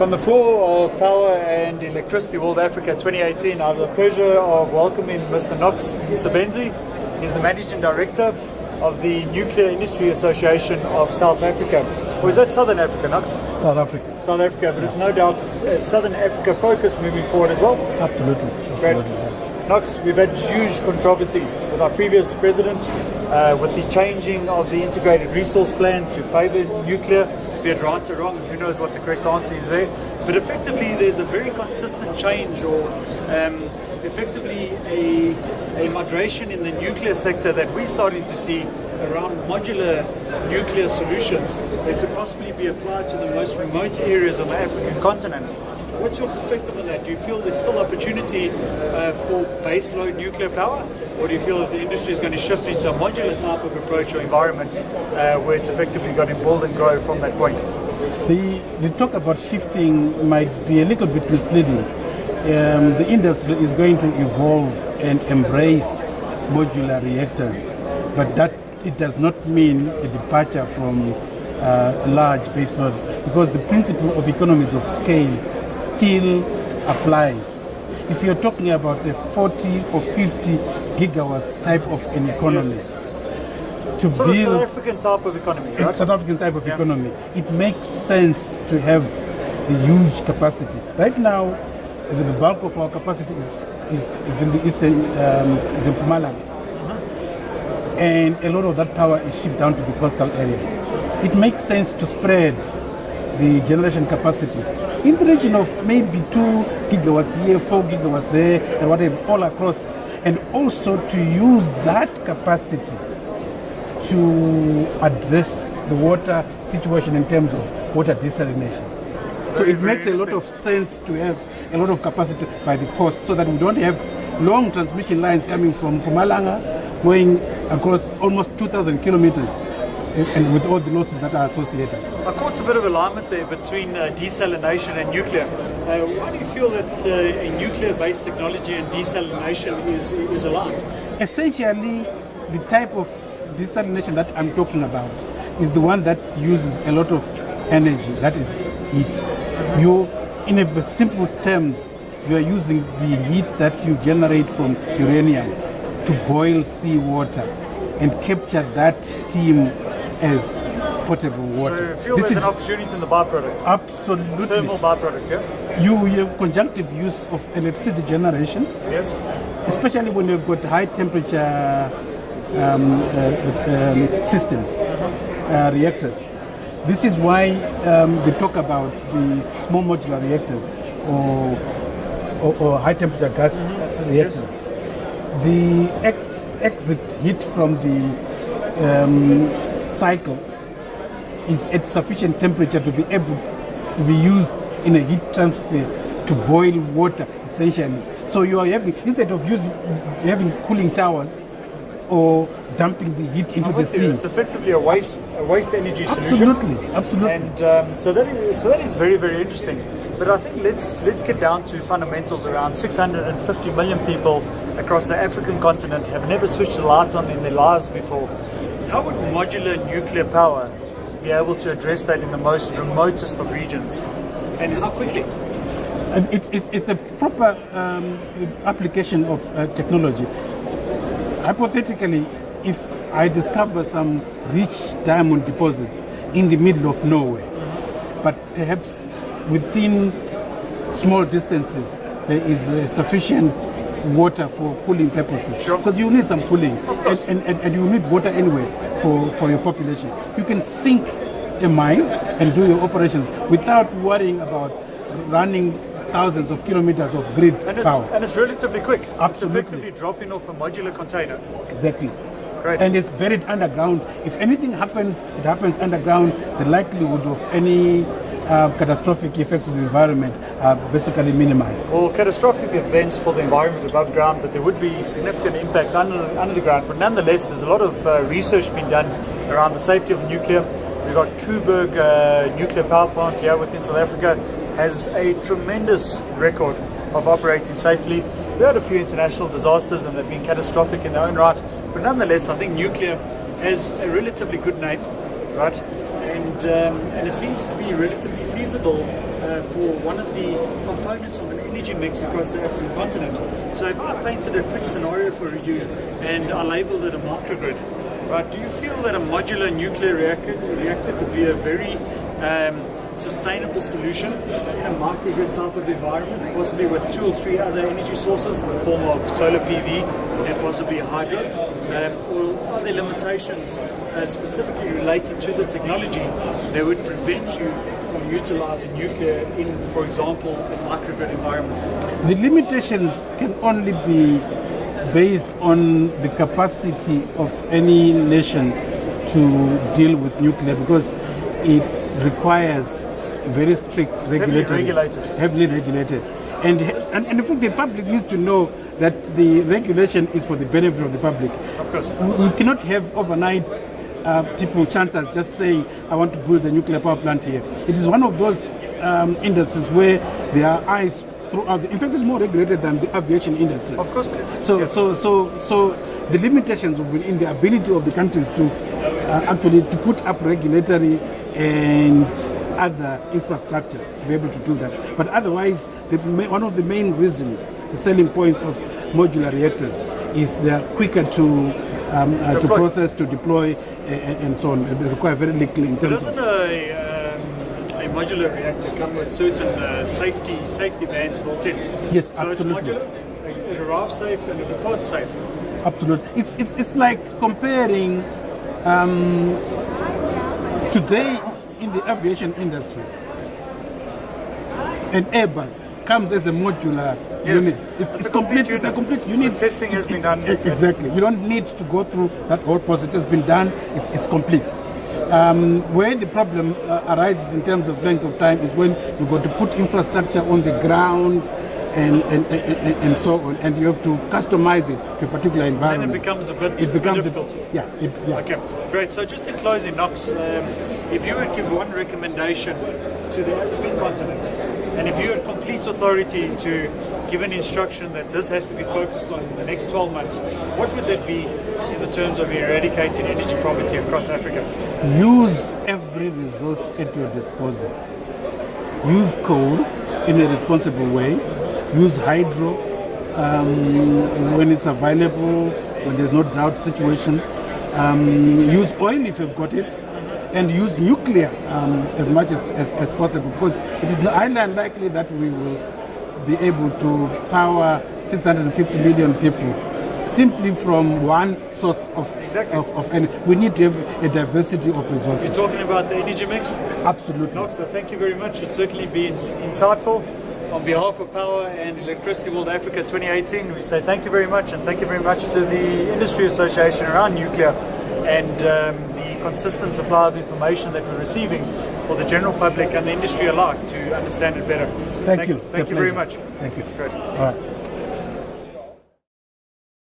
From the floor of Power and Electricity World Africa 2018, I have the pleasure of welcoming Mr. Knox Msebenzi. He's the Managing Director of the Nuclear Industry Association of South Africa. Or is that Southern Africa, Knox? South Africa. South Africa, but it's no doubt Southern Africa focus moving forward as well. Absolutely. Great. Knox, we've had huge controversy with our previous president with the changing of the integrated resource plan to favour nuclear, be it right or wrong, who knows what the correct answer is there. But effectively there's a very consistent change, or effectively a migration in the nuclear sector that we're starting to see around modular nuclear solutions that could possibly be applied to the most remote areas of the African continent. What's your perspective on that? Do you feel there's still opportunity for baseload nuclear power, or do you feel that the industry is going to shift into a modular type of approach or environment where it's effectively going to build and grow from that point? The talk about shifting might be a little bit misleading. The industry is going to evolve and embrace modular reactors, but that it does not mean a departure from a large baseload, because the principle of economies of scale still applies. If you're talking about a 40 or 50 gigawatts type of an economy, to build a South African type of economy, right? South African type of economy, it makes sense to have a huge capacity. Right now, the bulk of our capacity is in the eastern, is in Mpumalanga, and a lot of that power is shipped down to the coastal areas. It makes sense to spread the generation capacity in the region of maybe 2 gigawatts here, 4 gigawatts there, and whatever, all across, and also to use that capacity to address the water situation in terms of water desalination. So it makes a lot of sense to have a lot of capacity by the coast, so that we don't have long transmission lines coming from Mpumalanga going across almost 2,000 kilometers, and with all the losses that are associated. I caught a bit of alignment there between desalination and nuclear. Why do you feel that a nuclear-based technology and desalination is aligned? Essentially, the type of desalination that I'm talking about is the one that uses a lot of energy, that is heat. You, in a simple terms, you are using the heat that you generate from uranium to boil seawater and capture that steam as potable water. So you feel there's an opportunity in the byproduct? Absolutely. Thermal byproduct, yeah? You have conjunctive use of electricity generation. Yes. Especially when you've got high temperature systems, reactors. This is why they talk about the small modular reactors or high temperature gas reactors. Yes. The exit heat from the cycle is at sufficient temperature to be able to be used in a heat transfer to boil water, essentially. So you are having, instead of having cooling towers or dumping the heat into the sea. It's effectively a waste energy solution. Absolutely. And so that is very, very interesting. But I think let's get down to fundamentals. Around 650 million people across the African continent have never switched the light on in their lives before. How would modular nuclear power be able to address that in the most remotest of regions, and how quickly? It's a proper application of technology. Hypothetically, if I discover some rich diamond deposits in the middle of nowhere, but perhaps within small distances there is sufficient water for cooling purposes. Sure. Because you need some cooling, and you need water anyway for your population. You can sink a mine and do your operations without worrying about running thousands of kilometers of grid power. And it's relatively quick. Absolutely. It's effectively dropping off a modular container. Exactly. Great. And it's buried underground. If anything happens, it happens underground. The likelihood of any catastrophic effects of the environment are basically minimized. Well, catastrophic events for the environment above ground, but there would be significant impact under the ground. But nonetheless, there's a lot of research being done around the safety of nuclear. We've got Koeberg nuclear power plant here within South Africa, has a tremendous record of operating safely. We had a few international disasters and they've been catastrophic in their own right, but nonetheless I think nuclear has a relatively good name, right? and it seems to be relatively feasible for one of the components of an energy mix across the African continent. So if I painted a quick scenario for you and I labeled it a microgrid, right, do you feel that a modular nuclear reactor could be a very sustainable solution in a microgrid type of environment, possibly with 2 or 3 other energy sources in the form of solar PV and possibly hydro? Or are there limitations specifically relating to the technology that would prevent you from utilizing nuclear in, for example, a microgrid environment? The limitations can only be based on the capacity of any nation to deal with nuclear, because it requires very strict regulatory, heavily regulated. And in fact, the public needs to know that the regulation is for the benefit of the public. Of course. We cannot have overnight people, chancers, just saying, I want to build a nuclear power plant here. It is one of those industries where there are eyes throughout. In fact, it's more regulated than the aviation industry. Of course it is. So, yes. so the limitations will be in the ability of the countries to actually to put up regulatory and other infrastructure to be able to do that. But otherwise, one of the main reasons, the selling points of modular reactors is they are quicker to process, to deploy, and so on. They require very little in terms of... a modular reactor come with certain safety bands built in? Yes, so absolutely. It's modular, it arrives safe and it departs safe. Absolutely. It's like comparing today in the aviation industry, an Airbus comes as a modular unit. It's a complete unit. It's a complete unit. The testing has been done. Exactly. You don't need to go through that whole process. It has been done. It's complete. Where the problem arises in terms of length of time is when you've got to put infrastructure on the ground and so on, and you have to customize it to a particular environment. And it becomes a bit difficult. Yeah. Okay, great. So just in closing, Knox, if you would give one recommendation to the African continent, and if you had complete authority to give an instruction that this has to be focused on in the next 12 months, what would that be in the terms of eradicating energy poverty across Africa? Use every resource at your disposal. Use coal in a responsible way. Use hydro when it's available, when there's no drought situation. Use oil if you've got it. And use nuclear as much as possible, because it is highly unlikely that we will be able to power 650 million people simply from one source of energy. We need to have a diversity of resources. You're talking about the energy mix? Absolutely. Knox, so thank you very much. It's certainly been insightful. On behalf of Power and Electricity World Africa 2018, we say thank you very much, and thank you very much to the Industry Association around nuclear and the consistent supply of information that we're receiving for the general public and the industry alike to understand it better. Thank you. Thank you very much. Thank you. Great. All right.